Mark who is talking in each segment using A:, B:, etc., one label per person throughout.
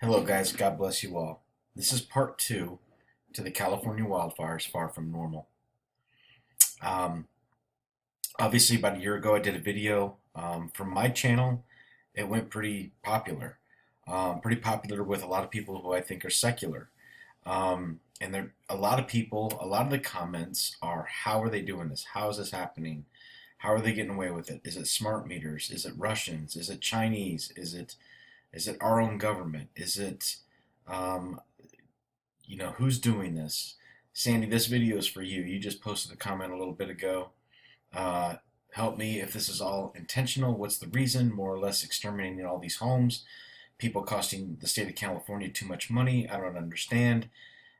A: Hello, guys. God bless you all. This is part two to the California wildfires far from normal. Um, Obviously, about a year ago, I did a video from my channel. It went pretty popular with a lot of people who I think are secular. And there, a lot of people, a lot of the comments are, how are they doing this? How is this happening? How are they getting away with it? Is it smart meters? Is it Russians? Is it Chinese? Is it our own government? Is it um, who's doing this? Sandy, this video is for you. You just posted a comment a little bit ago. Uh, Help me if this is all intentional. What's the reason? More or less exterminating all these homes, people costing the state of California too much money. I don't understand.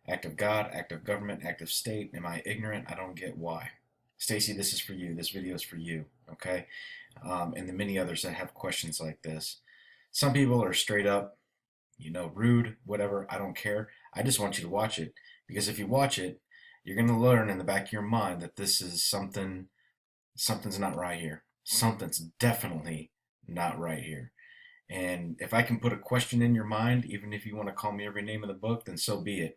A: Act of God, act of government, act of state. Am I ignorant? I don't get why. Stacy, this is for you. This video is for you. Okay, and the many others that have questions like this. Some people are straight up, rude, whatever. I don't care. I just want you to watch it because if you watch it, you're going to learn in the back of your mind that this is something's not right here. Something's definitely not right here. And if I can put a question in your mind, even if you want to call me every name in the book, then so be it.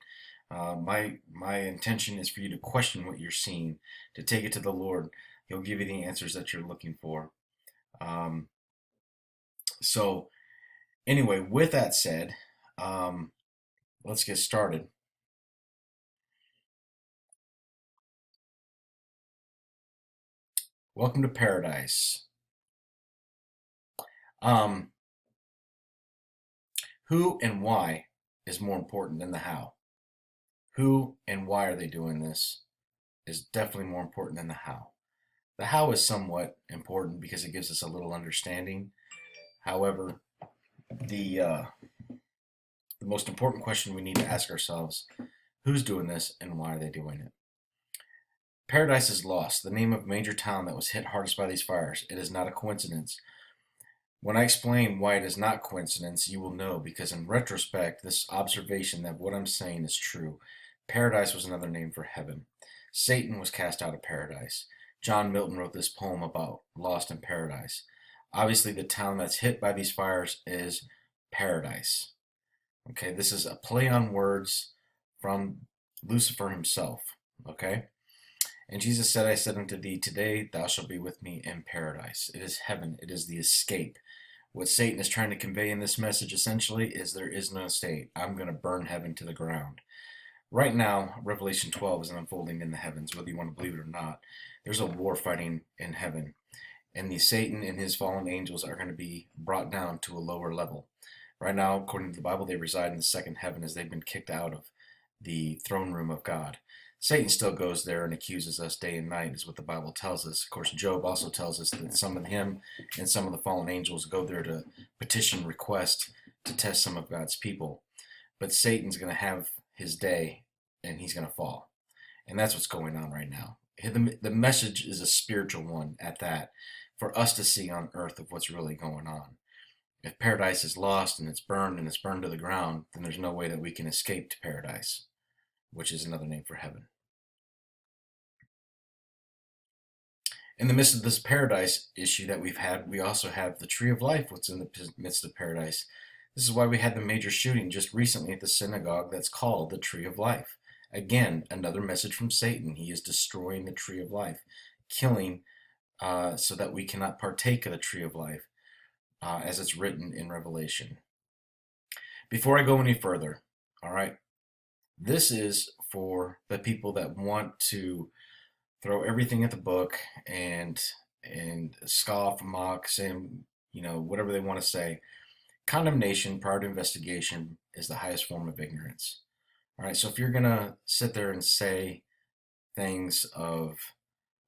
A: My intention is for you to question what you're seeing, to take it to the Lord. He'll give you the answers that you're looking for. Um, so anyway, with that said, um, let's get started. Welcome to paradise. Um, who and why is more important than the how. Who and why are they doing this is definitely more important than the how. The how is somewhat important because it gives us a little understanding. However, the the most important question we need to ask ourselves: who's doing this and why are they doing it? Paradise is Lost, the name of a major town that was hit hardest by these fires. It is not a coincidence. When I explain why it is not coincidence, you will know because in retrospect, this observation that what I'm saying is true. Paradise was another name for heaven. Satan was cast out of paradise. John Milton wrote this poem about lost in paradise. Obviously, the town that's hit by these fires is paradise. Okay, this is a play on words from Lucifer himself. Okay, and Jesus said, I said unto thee, today thou shalt be with me in paradise. It is heaven, it is the escape. What Satan is trying to convey in this message essentially is there is no state. I'm going to burn heaven to the ground. Right now, Revelation 12 is unfolding in the heavens, whether you want to believe it or not. There's a war fighting in heaven, and the Satan and his fallen angels are going to be brought down to a lower level. Right now, according to the Bible, they reside in the second heaven as they've been kicked out of the throne room of God. Satan still goes there and accuses us day and night, is what the Bible tells us. Of course, Job also tells us that some of him and some of the fallen angels go there to petition, request, to test some of God's people. But Satan's going to have his day and he's going to fall. And that's what's going on right now. The message is a spiritual one at that, for us to see on earth of what's really going on. If paradise is lost and it's burned to the ground, then there's no way that we can escape to paradise, which is another name for heaven. In the midst of this paradise issue that we've had, we also have the tree of life, what's in the midst of paradise. This is why we had the major shooting just recently at the synagogue that's called the tree of life. Again, another message from Satan. He is destroying the tree of life, killing so that we cannot partake of the tree of life, as it's written in Revelation. Before I go any further, all right, this is for the people that want to throw everything at the book and scoff, mock, say, whatever they want to say. Condemnation prior to investigation is the highest form of ignorance. All right, so if you're gonna sit there and say things of,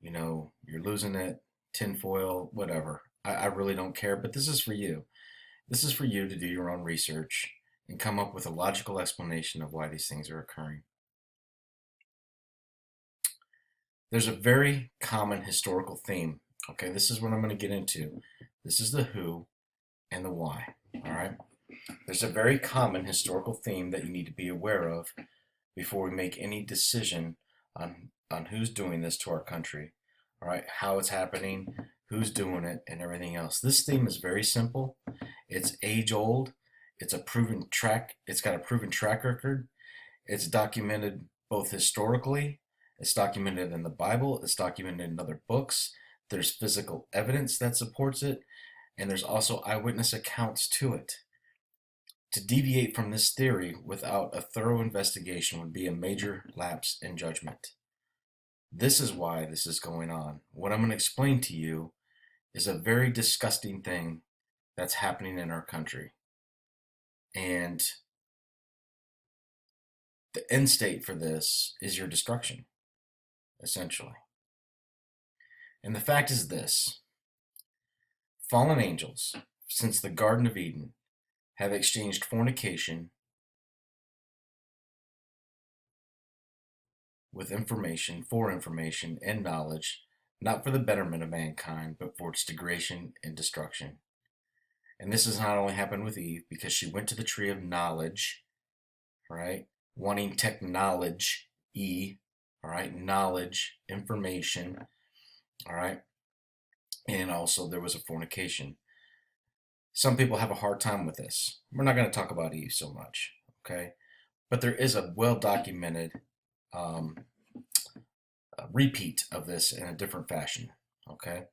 A: you're losing it, tinfoil, whatever, I really don't care. But this is for you. This is for you to do your own research and come up with a logical explanation of why these things are occurring. There's a very common historical theme. Okay, this is what I'm going to get into. This is the who and the why. All right. There's a very common historical theme that you need to be aware of before we make any decision on who's doing this to our country. All right, how it's happening, who's doing it, and everything else. This theme is very simple. It's age old. It's a proven track. It's got a proven track record. It's documented both historically, it's documented in the Bible, it's documented in other books. There's physical evidence that supports it, and there's also eyewitness accounts to it. To deviate from this theory without a thorough investigation would be a major lapse in judgment. This is why this is going on. What I'm going to explain to you is a very disgusting thing that's happening in our country. And the end state for this is your destruction, essentially. And the fact is this: fallen angels, since the Garden of Eden, have exchanged fornication with information, for information and knowledge, not for the betterment of mankind, but for its degradation and destruction. And this has not only happened with Eve, because she went to the tree of knowledge, right? Wanting technology, all right? Knowledge, information, all right? And also there was a fornication. Some people have a hard time with this. We're not going to talk about Eve so much, okay? But there is a well-documented repeat of this in a different fashion, okay?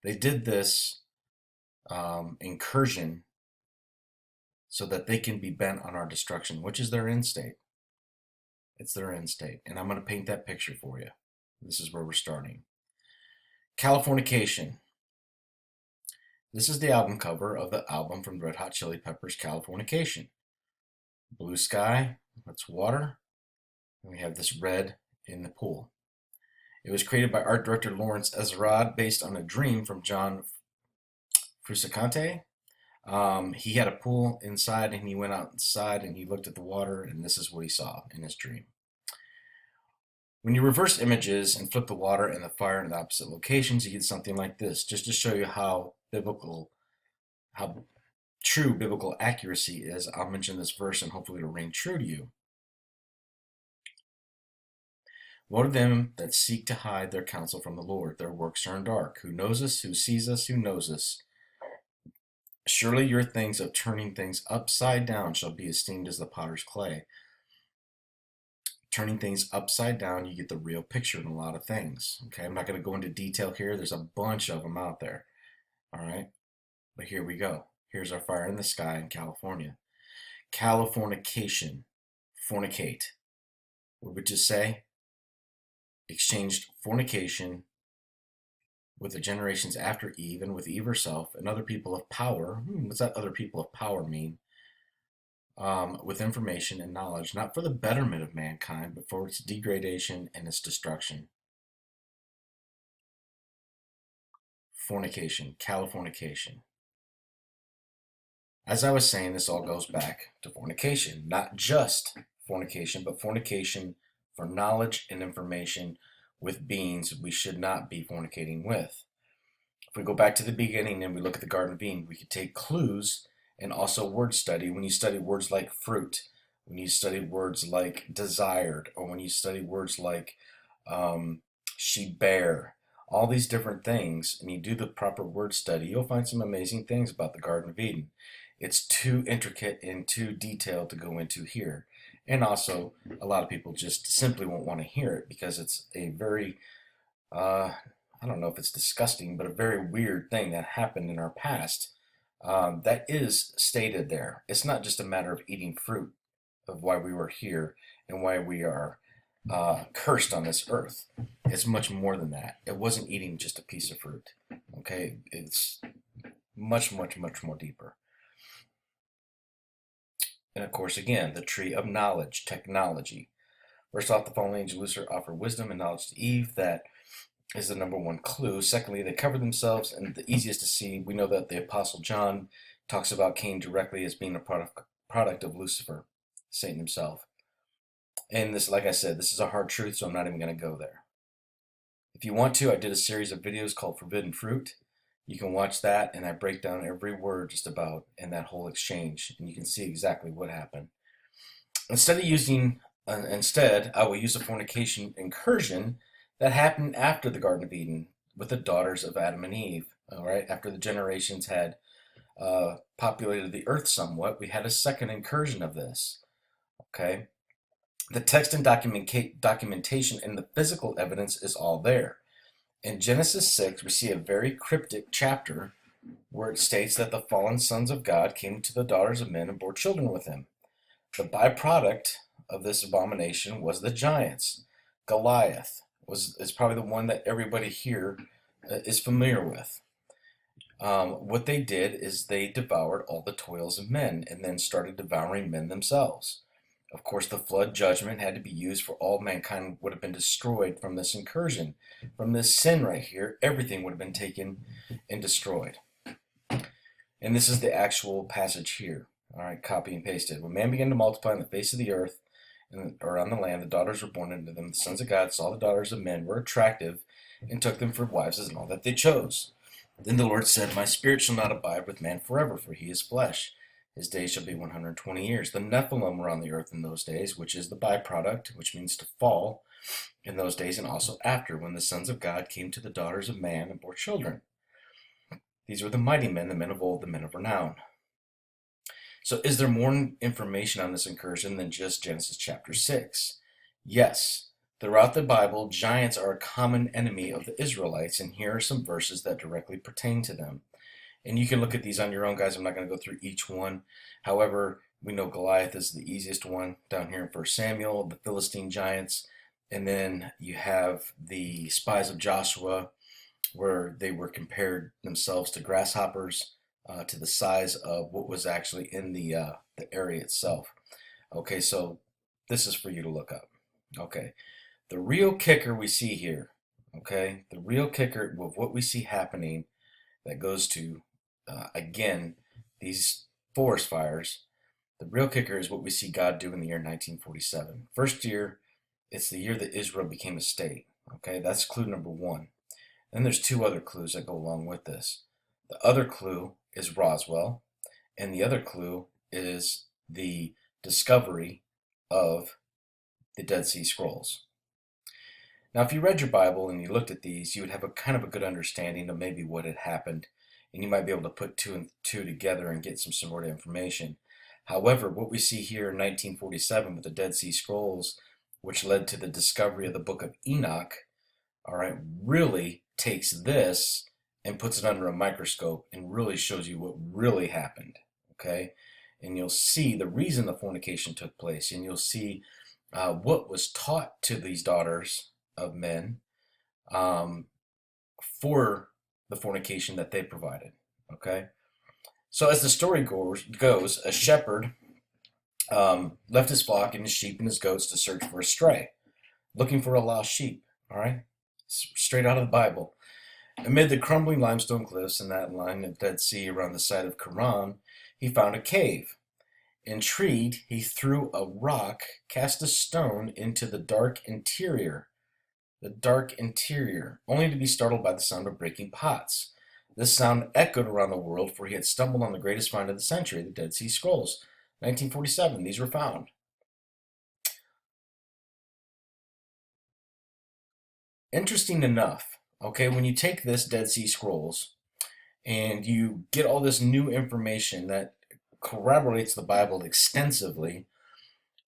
A: They did this incursion so that they can be bent on our destruction, which is their end state. It's their end state. And I'm going to paint that picture for you. This is where we're starting. Californication. This is the album cover of the album from Red Hot Chili Peppers, Californication. Blue sky, that's water, and we have this red in the pool. It was created by art director Lawrence Ezerad based on a dream from John Frusciante. He had a pool inside, and he went outside and he looked at the water, and this is what he saw in his dream. When you reverse images and flip the water and the fire in the opposite locations, you get something like this, just to show you how true biblical accuracy is. I'll mention this verse and hopefully it'll ring true to you. Woe to them that seek to hide their counsel from the Lord. Their works are in dark. Who knows us? Who sees us? Who knows us? Surely your things of turning things upside down shall be esteemed as the potter's clay. Turning things upside down, you get the real picture in a lot of things. Okay, I'm not going to go into detail here. There's a bunch of them out there. All right, but here we go. Here's our fire in the sky in California. Californication, fornicate. What would you say? Exchanged fornication with the generations after Eve and with Eve herself and other people of power. What's that other people of power mean? With information and knowledge, not for the betterment of mankind, but for its degradation and its destruction. Fornication, Californication. As I was saying, this all goes back to fornication. Not just fornication, but fornication for knowledge and information with beings we should not be fornicating with. If we go back to the beginning and we look at the Garden of Eden, we could take clues and also word study. When you study words like fruit, when you study words like desired, or when you study words like she bare, all these different things, and you do the proper word study, you'll find some amazing things about the Garden of Eden. It's too intricate and too detailed to go into here. And also, a lot of people just simply won't want to hear it because it's a very, I don't know if it's disgusting, but a very weird thing that happened in our past that is stated there. It's not just a matter of eating fruit, of why we were here and why we are cursed on this earth. It's much more than that. It wasn't eating just a piece of fruit. Okay, it's much, much, much more deeper. And of course, again, the tree of knowledge, technology. First off, the fallen angel Lucifer offered wisdom and knowledge to Eve. That is the number one clue. Secondly, they covered themselves, and the easiest to see, we know that the Apostle John talks about Cain directly as being a product of Lucifer, Satan himself. And this, like I said, this is a hard truth, so I'm not even going to go there. If you want to, I did a series of videos called Forbidden Fruit. You can watch that, and I break down every word just about in that whole exchange, and you can see exactly what happened. Instead, I will use a fornication incursion that happened after the Garden of Eden with the daughters of Adam and Eve. All right, after the generations had populated the earth somewhat, we had a second incursion of this. Okay, the text and documentation and the physical evidence is all there. In Genesis 6, we see a very cryptic chapter where it states that the fallen sons of God came to the daughters of men and bore children with them. The byproduct of this abomination was the giants. Goliath is probably the one that everybody here is familiar with. What they did is they devoured all the toils of men and then started devouring men themselves. Of course, the flood judgment had to be used for all mankind would have been destroyed from this incursion. From this sin right here, everything would have been taken and destroyed. And this is the actual passage here. All right, copy and pasted. When man began to multiply on the face of the earth, or on the land, the daughters were born unto them. The sons of God saw the daughters of men were attractive and took them for wives and all that they chose. Then the Lord said, My spirit shall not abide with man forever, for he is flesh. His days shall be 120 years. The Nephilim were on the earth in those days, which is the byproduct, which means to fall, in those days and also after, when the sons of God came to the daughters of man and bore children. These were the mighty men, the men of old, the men of renown. So is there more information on this incursion than just Genesis chapter 6? Yes. Throughout the Bible, giants are a common enemy of the Israelites, and here are some verses that directly pertain to them. And you can look at these on your own, guys. I'm not going to go through each one. However, we know Goliath is the easiest one down here in 1 Samuel, the Philistine giants. And then you have the spies of Joshua, where they were compared themselves to grasshoppers, to the size of what was actually in the area itself. Okay, so this is for you to look up. Okay, the real kicker we see here, okay, the real kicker of what we see happening that goes to, again, these forest fires, the real kicker is what we see God do in the year 1947. First year, it's the year that Israel became a state. Okay, that's clue number one. Then there's two other clues that go along with this. The other clue is Roswell, and the other clue is the discovery of the Dead Sea Scrolls. Now, if you read your Bible and you looked at these, you would have a kind of a good understanding of maybe what had happened, and you might be able to put two and two together and get some sort of information. However, what we see here in 1947 with the Dead Sea Scrolls, which led to the discovery of the book of Enoch, all right, really takes this and puts it under a microscope and really shows you what really happened, okay? And you'll see the reason the fornication took place, and you'll see what was taught to these daughters of men for the fornication that they provided, okay? So as the story goes, a shepherd left his flock and his sheep and his goats to search for a stray, looking for a lost sheep, all right? Straight out of the Bible. Amid the crumbling limestone cliffs in that line of Dead Sea around the site of Qumran, he found a cave. Intrigued, he threw a rock, cast a stone into the dark interior, only to be startled by the sound of breaking pots. This sound echoed around the world, for he had stumbled on the greatest find of the century, the Dead Sea Scrolls. 1947, these were found. Interesting enough, okay, when you take this Dead Sea Scrolls and you get all this new information that corroborates the Bible extensively,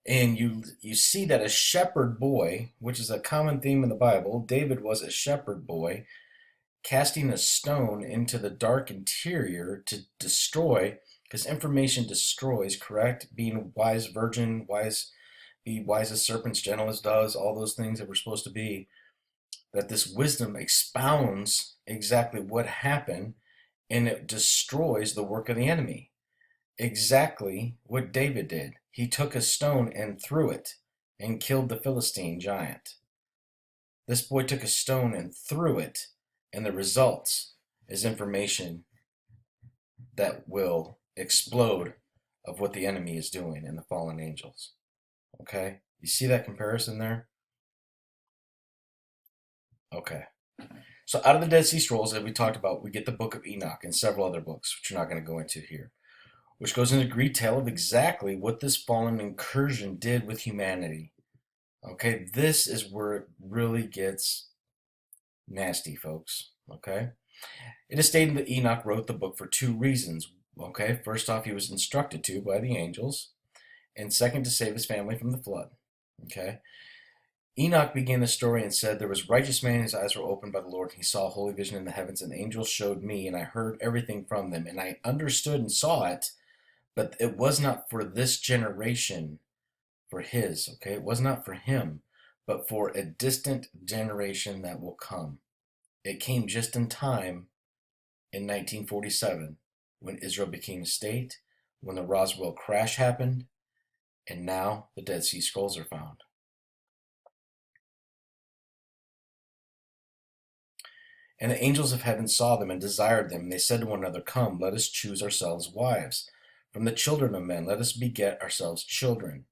A: and you see that a shepherd boy, which is a common theme in the Bible, David was a shepherd boy, casting a stone into the dark interior to destroy, because information destroys, correct? Being wise virgin, be wise as serpents, gentle as doves, all those things that we're supposed to be, that this wisdom expounds exactly what happened, and it destroys the work of the enemy. Exactly what David did. He took a stone and threw it and killed the Philistine giant. This boy took a stone and threw it, and the results is information that will explode of what the enemy is doing in the fallen angels. Okay? You see that comparison there? Okay. So out of the Dead Sea Scrolls that we talked about, we get the book of Enoch and several other books, which we're not going to go into here, which goes into great detail of exactly what this fallen incursion did with humanity. Okay, this is where it really gets nasty, folks. Okay, it is stated that Enoch wrote the book for two reasons. Okay, first off, he was instructed to by the angels, and second, to save his family from the flood. Okay. Enoch began the story and said, "There was a righteous man whose eyes were opened by the Lord, and he saw a holy vision in the heavens, and angels showed me, and I heard everything from them, and I understood and saw it, but it was not for this generation, for his." Okay, it was not for him, but for a distant generation that will come. It came just in time in 1947 when Israel became a state, when the Roswell crash happened, and now the Dead Sea Scrolls are found. And the angels of heaven saw them and desired them, and they said to one another, "Come, let us choose ourselves wives from the children of men, let us beget ourselves children."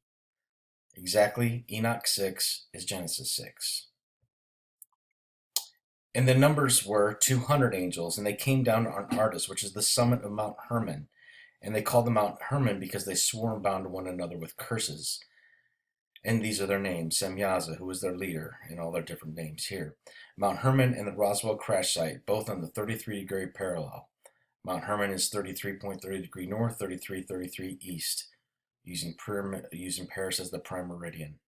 A: Exactly, Enoch 6 is Genesis 6. And the numbers were 200 angels, and they came down on Ardus, which is the summit of Mount Hermon. And they called the Mount Hermon because they swore and bound one another with curses. And these are their names: Semyaza, who was their leader, and all their different names here. Mount Hermon and the Roswell crash site, both on the 33-degree parallel. Mount Hermon is 33.30 degree north, 33.33 east, using Paris as the prime meridian.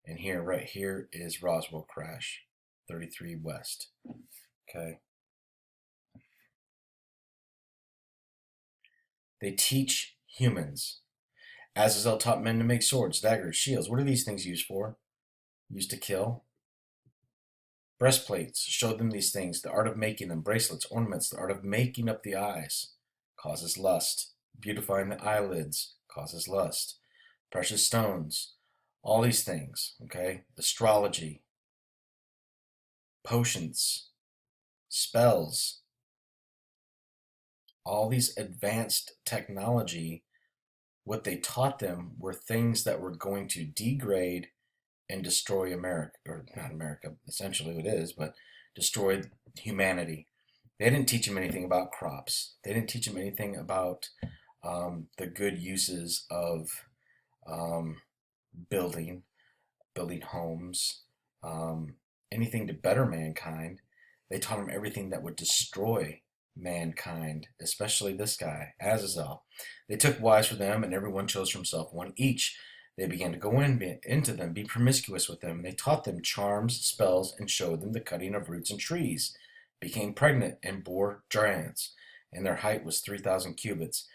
A: And here, right here, is Roswell crash, 33 west. Okay. They teach humans. Azazel taught men to make swords, daggers, shields. What are these things used for? Used to kill. Breastplates showed them these things, the art of making them. Bracelets, ornaments, the art of making up the eyes, causes lust. Beautifying the eyelids causes lust. Precious stones, all these things, okay? Astrology, potions, spells, all these advanced technology, what they taught them were things that were going to degrade and destroy America, or not America, essentially it is, but destroy humanity. They didn't teach them anything about crops. They didn't teach them anything about the good uses of um, building, building homes, um, anything to better mankind. They taught him everything that would destroy mankind, especially this guy, Azazel. They took wives for them, and everyone chose for himself one each. They began to go into them, be promiscuous with them, and they taught them charms, spells, and showed them the cutting of roots and trees. Became pregnant and bore giants, and their height was 3,000 cubits.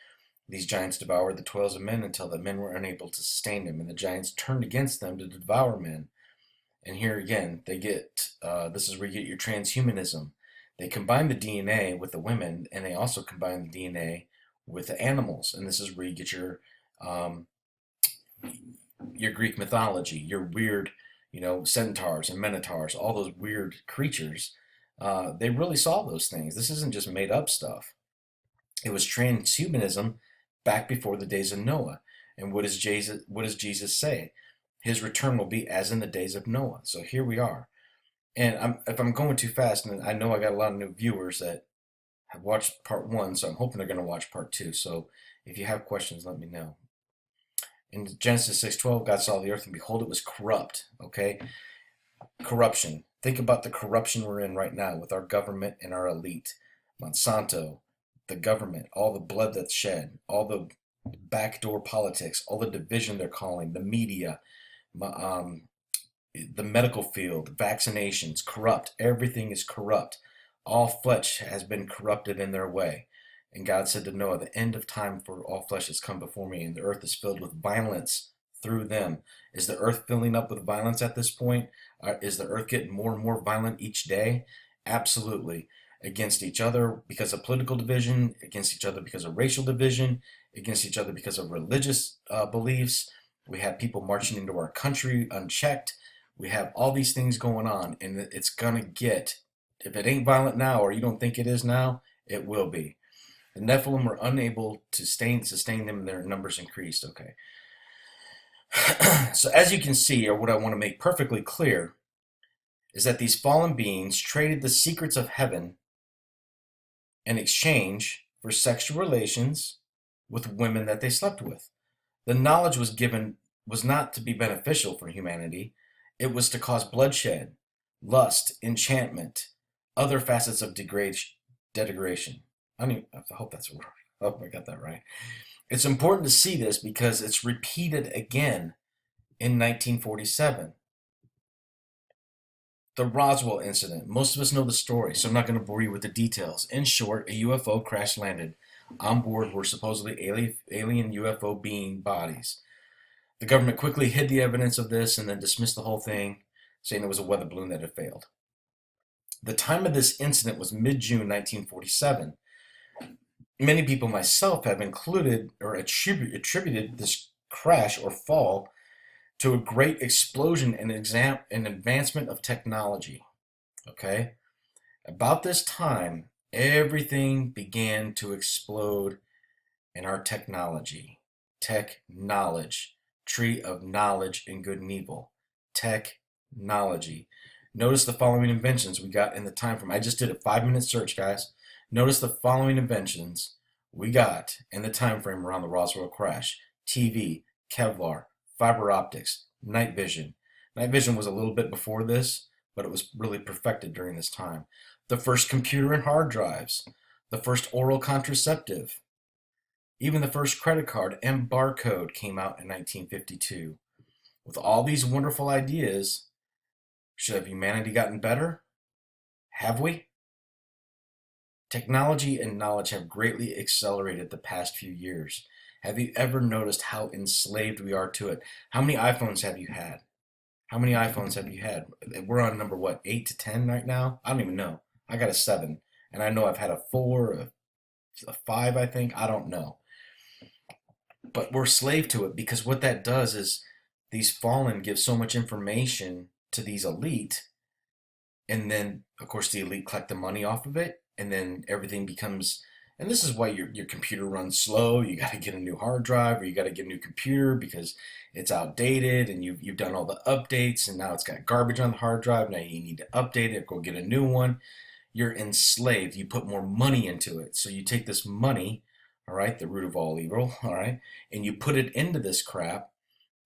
A: These giants devoured the toils of men until the men were unable to sustain them, and the giants turned against them to devour men. And here again, they get this is where you get your transhumanism. They combine the DNA with the women, and they also combine the DNA with the animals. And this is where you get um, your Greek mythology, your weird, centaurs and minotaurs, all those weird creatures. They really saw those things. This isn't just made up stuff. It was transhumanism back before the days of Noah. And what does Jesus say? His return will be as in the days of Noah. So here we are. And if I'm going too fast, and I know I got a lot of new viewers that have watched part one, so I'm hoping they're going to watch part two. So if you have questions, let me know. In Genesis 6:12, God saw the earth, and behold, it was corrupt. Okay? Corruption. Think about the corruption we're in right now with our government and our elite. Monsanto, the government, all the blood that's shed, all the backdoor politics, all the division they're calling, the media, um, the medical field, vaccinations, corrupt. Everything is corrupt. All flesh has been corrupted in their way. And God said to Noah, "The end of time for all flesh has come before me, and the earth is filled with violence through them." Is the earth filling up with violence at this point? Is the earth getting more and more violent each day? Absolutely. Against each other because of political division, against each other because of racial division, against each other because of religious beliefs. We have people marching into our country unchecked. We have all these things going on, and it's going to get, if it ain't violent now, or you don't think it is now, it will be. The Nephilim were unable to sustain them, and their numbers increased. Okay. So as you can see, or what I want to make perfectly clear, is that these fallen beings traded the secrets of heaven in exchange for sexual relations with women that they slept with. The knowledge was not to be beneficial for humanity. It was to cause bloodshed, lust, enchantment, other facets of degradation. I hope that's right. I hope I got that right. It's important to see this because it's repeated again in 1947. The Roswell incident. Most of us know the story, so I'm not going to bore you with the details. In short, a UFO crash landed. On board were supposedly alien UFO being bodies. The government quickly hid the evidence of this and then dismissed the whole thing, saying it was a weather balloon that had failed. The time of this incident was mid-June 1947. Many people, myself, have included or attributed this crash or fall to a great explosion and advancement of technology. Okay? About this time, everything began to explode in our technology. Tech knowledge. Tree of knowledge and good and evil. Technology. Notice the following inventions we got in the time frame. I just did a 5-minute search, guys. Notice the following inventions we got in the time frame around the Roswell crash. TV, Kevlar, fiber optics, night vision. Night vision was a little bit before this, but it was really perfected during this time. The first computer and hard drives, the first oral contraceptive, even the first credit card and barcode came out in 1952. With all these wonderful ideas, should have humanity gotten better? Have we? Technology and knowledge have greatly accelerated the past few years. Have you ever noticed how enslaved we are to it? How many iPhones have you had? How many iPhones have you had? We're on number what, 8 to 10 right now? I don't even know. I got a 7, and I know I've had a 4, a 5, I think. I don't know. But we're slave to it because what that does is these fallen give so much information to these elite, and then of course the elite collect the money off of it, and then everything becomes, and this is why your computer runs slow. You got to get a new hard drive, or you got to get a new computer because it's outdated, and you've done all the updates, and now it's got garbage on the hard drive. Now you need to update it, go get a new one. You're enslaved. You put more money into it. So you take this money, all right, the root of all evil, all right, and you put it into this crap.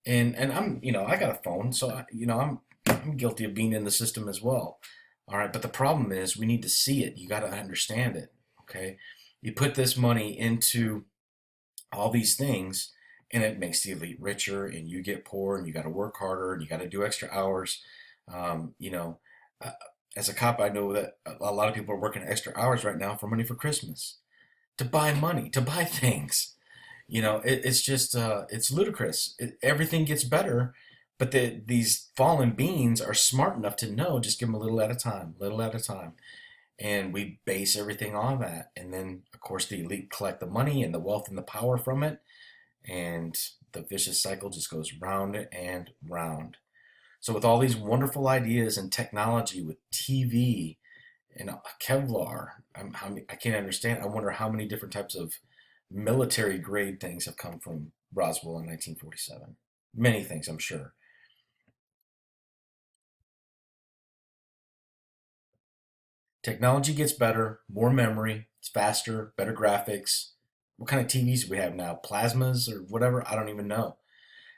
A: And I'm, I got a phone, so I'm guilty of being in the system as well. All right, but the problem is we need to see it. You got to understand it. Okay, you put this money into all these things, and it makes the elite richer, and you get poor, and you got to work harder, and you got to do extra hours. Um, you know, uh, as a cop, I know that a lot of people are working extra hours right now for money for Christmas, to buy money, to buy things. It's just it's ludicrous. Everything gets better, but these fallen beings are smart enough to know just give them a little at a time, little at a time, and we base everything on that. And then, of course, the elite collect the money and the wealth and the power from it, and the vicious cycle just goes round and round. So, with all these wonderful ideas and technology, with TV and Kevlar, I can't understand. I wonder how many different types of military grade things have come from Roswell in 1947. Many things, I'm sure. Technology gets better, more memory, it's faster, better graphics. What kind of TVs do we have now? Plasmas or whatever? I don't even know.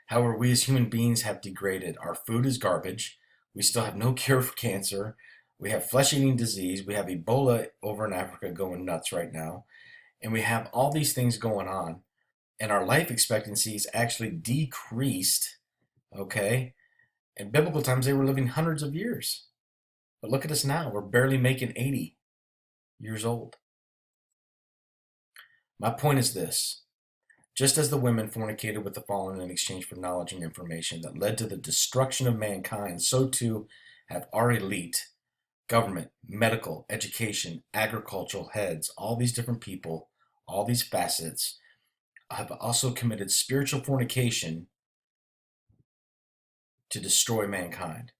A: However, we as human beings have degraded. Our food is garbage. We still have no cure for cancer. We have flesh eating disease. We have Ebola over in Africa going nuts right now. And we have all these things going on. And our life expectancy is actually decreased. Okay? In biblical times, they were living hundreds of years. But look at us now. We're barely making 80 years old. My point is this: just as the women fornicated with the fallen in exchange for knowledge and information that led to the destruction of mankind, so too have our elite, government, medical, education, agricultural heads, all these different people, all these facets, have also committed spiritual fornication to destroy mankind.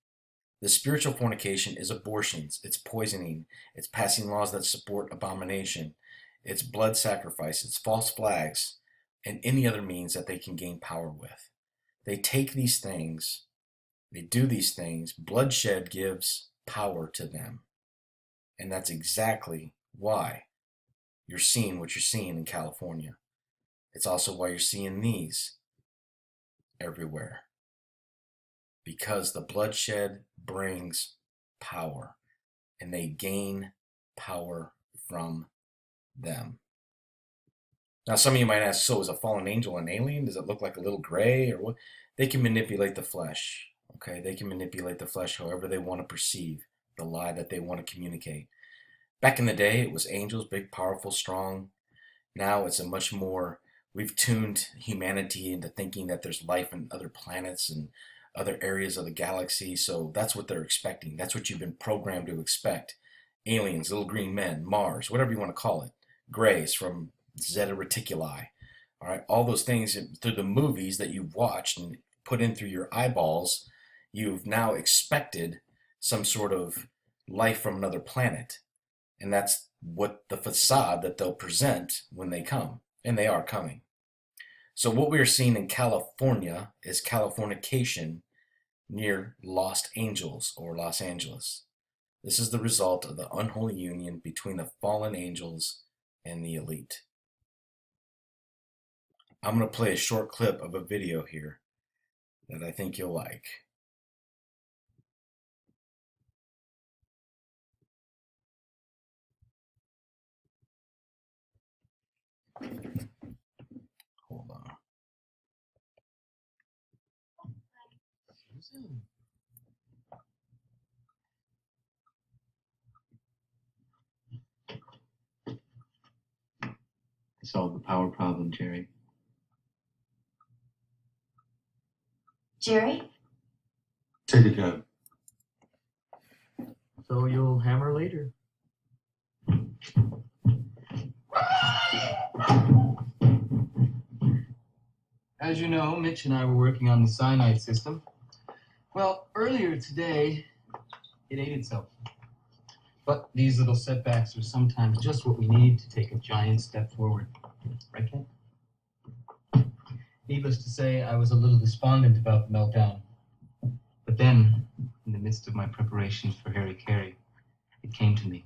A: The spiritual fornication is abortions, it's poisoning, it's passing laws that support abomination, it's blood sacrifice, it's false flags, and any other means that they can gain power with. They take these things, they do these things, bloodshed gives power to them. And that's exactly why you're seeing what you're seeing in California. It's also why you're seeing these everywhere. Because the bloodshed brings power, and they gain power from them. Now, some of you might ask, so is a fallen angel an alien? Does it look like a little gray or what? They can manipulate the flesh, okay? They can manipulate the flesh however they want to perceive the lie that they want to communicate. Back in the day, it was angels, big, powerful, strong. Now it's a much more, we've tuned humanity into thinking that there's life on other planets and other areas of the galaxy. So that's what they're expecting. That's what you've been programmed to expect. Aliens, little green men, Mars, whatever you want to call it. Grays from Zeta Reticuli. All right, all those things through the movies that you've watched and put in through your eyeballs, you've now expected some sort of life from another planet. And that's what the facade that they'll present when they come. And they are coming. So what we are seeing in California is Californication near Los Angeles or Los Angeles. This is the result of the unholy union between the fallen angels and the elite. I'm going to play a short clip of a video here that I think you'll like. Hold on.
B: Solve the power problem, Jerry.
C: Jerry?
B: Take a cab.
D: So you'll hammer later. As you know, Mitch and I were working on the cyanide system. Well, earlier today, it ate itself. But these little setbacks are sometimes just what we need to take a giant step forward. Right, Ken? Needless to say, I was a little despondent about the meltdown. But then, in the midst of my preparations for Harry Carey, it came to me.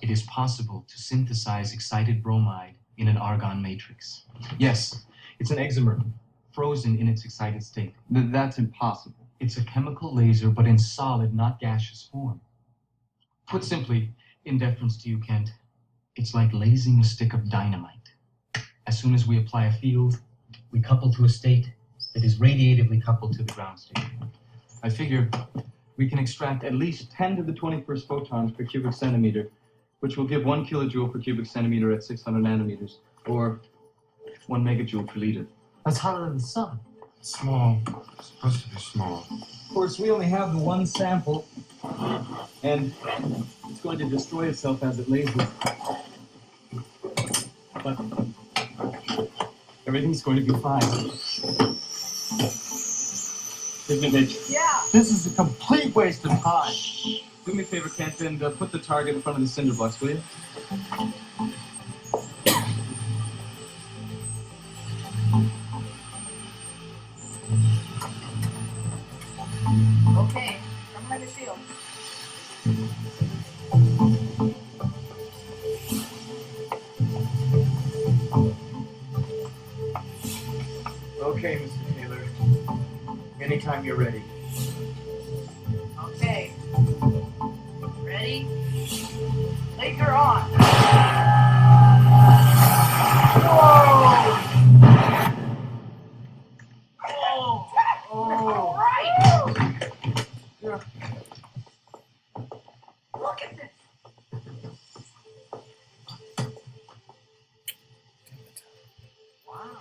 D: It is possible to synthesize excited bromide in an argon matrix. Yes, it's an exomer, frozen in its excited state.
B: That's impossible.
D: It's a chemical laser, but in solid, not gaseous form. Put simply, in deference to you, Kent, it's like lasing a stick of dynamite. As soon as we apply a field, we couple to a state that is radiatively coupled to the ground state. I figure we can extract at least 10 to the 21st photons per cubic centimeter, which will give 1 kilojoule per cubic centimeter at 600 nanometers, or 1 megajoule per liter. That's hotter than the sun.
B: Small. It's supposed to be small.
D: Of course, we only have the one sample, and it's going to destroy itself as it lasers. But everything's going to be fine. Isn't it, Mitch?
C: Yeah.
D: This is a complete waste of time. Do me a favor, Kent, and put the target in front of the cinder blocks, will you?
C: Okay. I'm ready to feel.
D: Okay, Mr. Taylor. Anytime you're ready.
C: Okay. Ready? Laser on. Whoa! Whoa! All right.
D: Yeah.
C: Look at this. Wow.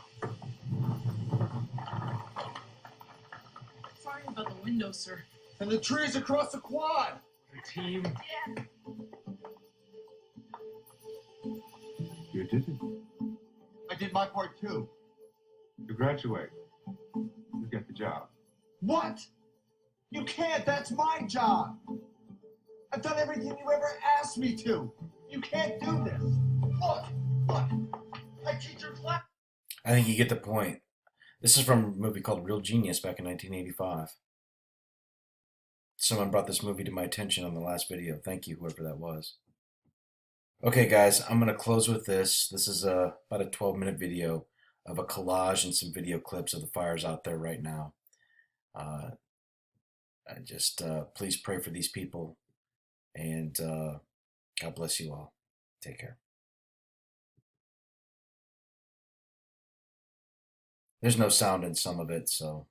E: Sorry about the window, sir.
F: And the trees across the quad.
D: Team.
C: Yeah.
B: You did it.
F: I did my part too.
B: You graduate. You get the job.
F: What? You can't. That's my job. I've done everything you ever asked me to. You can't do this. Look. I teach your class.
A: I think you get the point. This is from a movie called Real Genius back in 1985. Someone brought this movie to my attention on the last video. Thank you, whoever that was. Okay, guys, I'm going to close with this. This is about a 12-minute video of a collage and some video clips of the fires out there right now. Please pray for these people, and God bless you all. Take care. There's no sound in some of it, so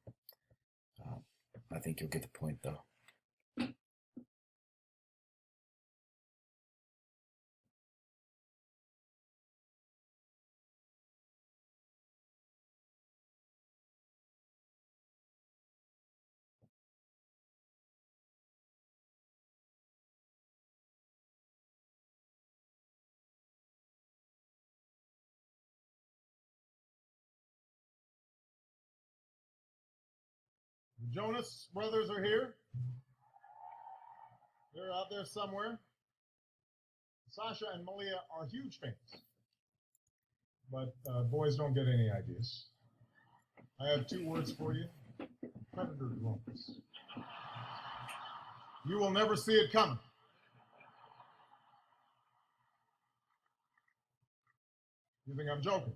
A: I think you'll get the point, though.
G: The Jonas brothers are here. They're out there somewhere. Sasha and Malia are huge fans. But boys don't get any ideas. I have 2 words for you. Predator drones. You will never see it coming. You think I'm joking?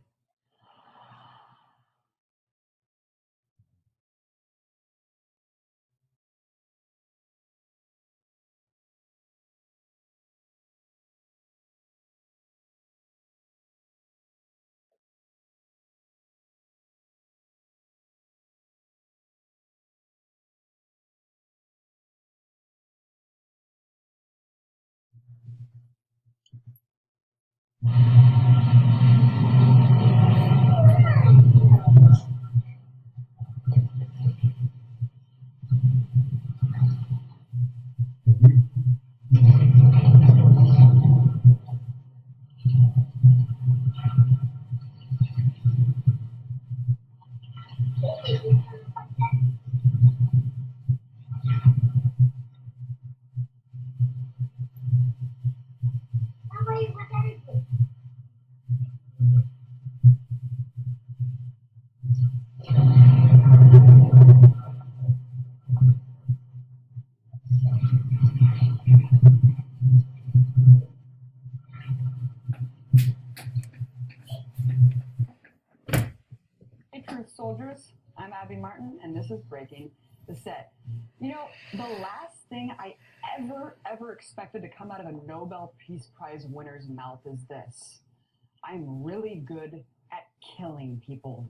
H: Soldiers, I'm Abby Martin, and this is Breaking the Set. You know, the last thing I ever expected to come out of a Nobel Peace Prize winner's mouth is this: I'm really good at killing people.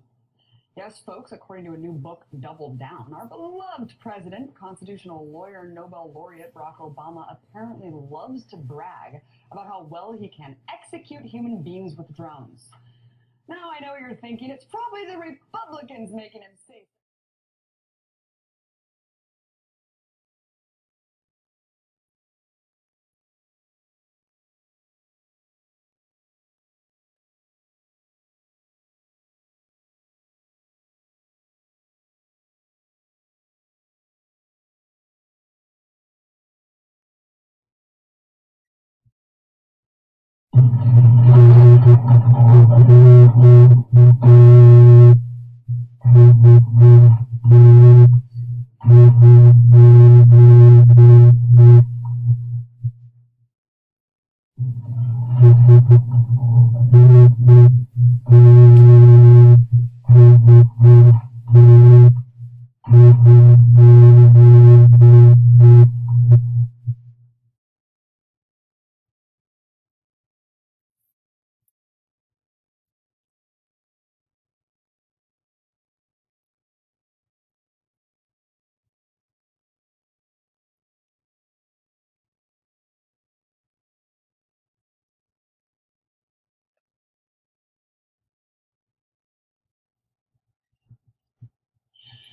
H: Yes, folks, according to a new book, Double Down, our beloved president, constitutional lawyer, Nobel laureate Barack Obama apparently loves to brag about how well he can execute human beings with drones. Now I know you're thinking it's probably the Republicans making him say.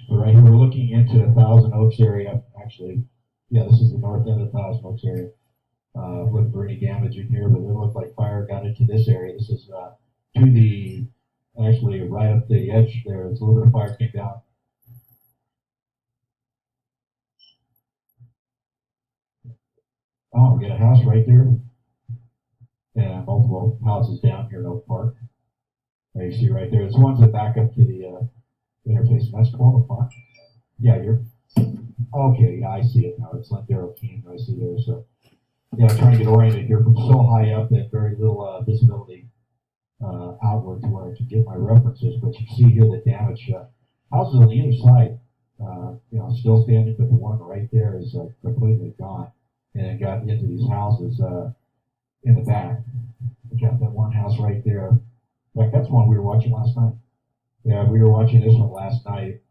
I: But right here, we're looking into Thousand Oaks area. Actually, yeah, this is the north end of Thousand Oaks area. Looking for any damage in here, but it looked like fire got into this area. This is to the, actually right up the edge there. There's a little bit of fire came down. Oh, we got a house right there. And multiple houses down here in Oak Park. There you see right there. There's ones that back up to the interface, and that's 12 o'clock. Yeah, you're okay. Yeah, I see it now. It's Lindero King. I see there. So, yeah, I'm trying to get oriented here from so high up and very little visibility outward to where I can get my references. But you see here the damage. Houses on the other side, still standing, but the one right there is completely gone, and it got into these houses in the back. We got that one house right there. In fact, that's one we were watching last night. Yeah, we were watching this one last night.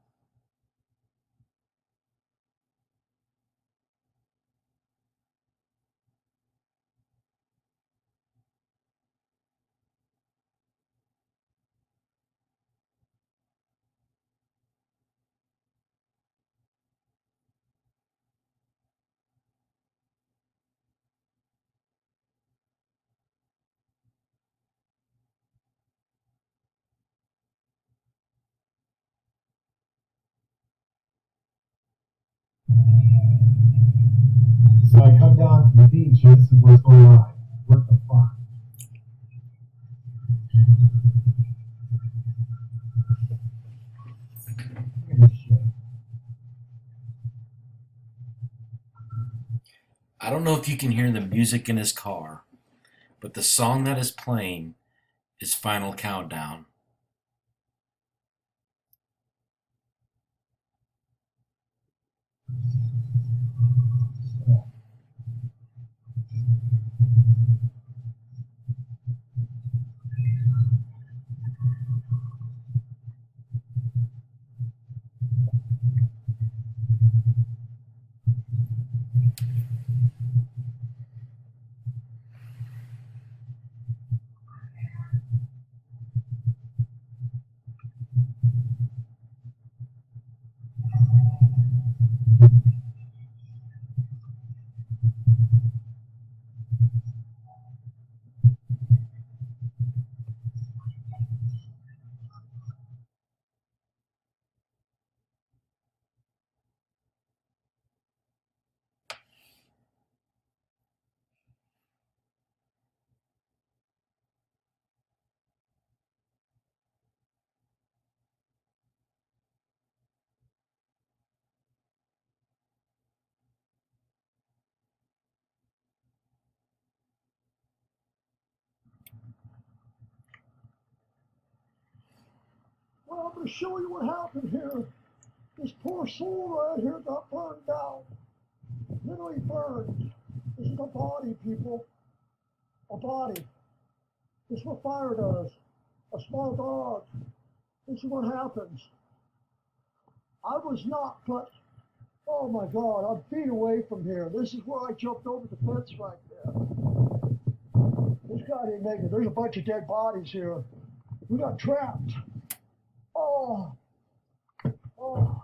I: So I come down to the beach, and this is what's going on. What the fuck? Look at this shit.
A: I don't know if you can hear the music in his car, but the song that is playing is Final Countdown.
J: Well, I'm going to show you what happened here. This poor soul right here got burned down. Literally burned. This is a body, people. A body. This is what fire does. A small dog. This is what happens. I was not, but oh my God, I'm feet away from here. This is where I jumped over the fence right there. This guy didn't make it. There's a bunch of dead bodies here. We got trapped. Oh. Oh.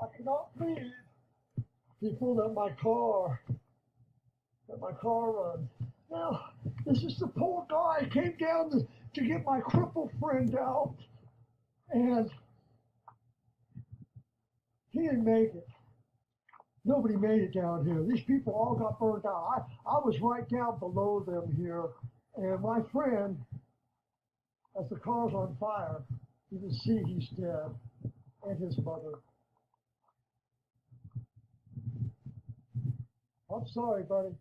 J: I cannot believe, people, that my car runs. Now, this is the poor guy came down to get my crippled friend out, and he didn't make it. Nobody made it down here. These people all got burned out. I was right down below them here, and my friend, as the car's on fire, you can see he's dead, and his mother. I'm sorry, buddy.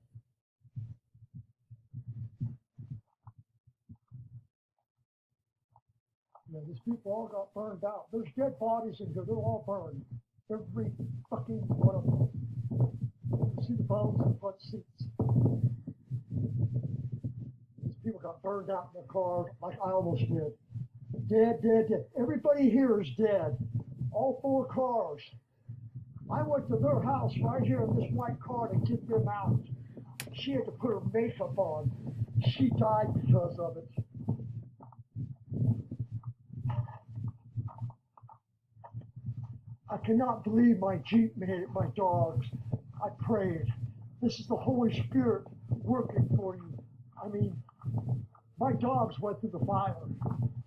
J: Yeah, these people all got burned out. There's dead bodies in here. They're all burned. Every fucking one of them. You can see the bones in the front seats. These people got burned out in their cars like I almost did. Dead, dead, dead. Everybody here is dead. All 4 cars. I went to their house right here in this white car to get them out. She had to put her makeup on. She died because of it. I cannot believe my Jeep made it, my dogs. I prayed. This is the Holy Spirit working for you. I mean, my dogs went through the fire.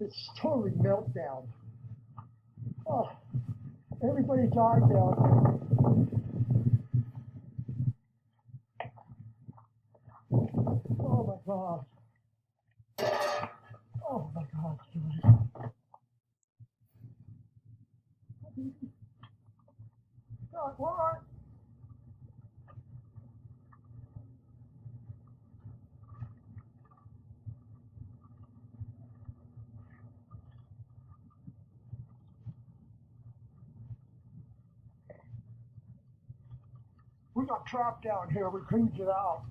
J: It's totally meltdown. Oh, everybody died down there. Oh my God. Oh my God, Judy. God, why? We got trapped down here. We couldn't get out.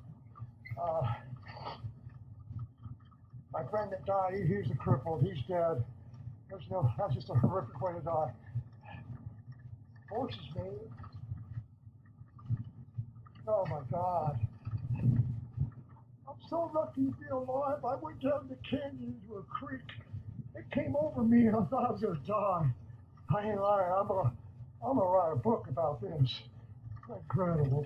J: My friend that died, he's a crippled. He's dead. That's just a horrific way to die. Horses, man. Oh my God. I'm so lucky to be alive. I went down the canyon into a creek. It came over me and I thought I was gonna die. I ain't lying. I'm gonna write a book about this. Incredible.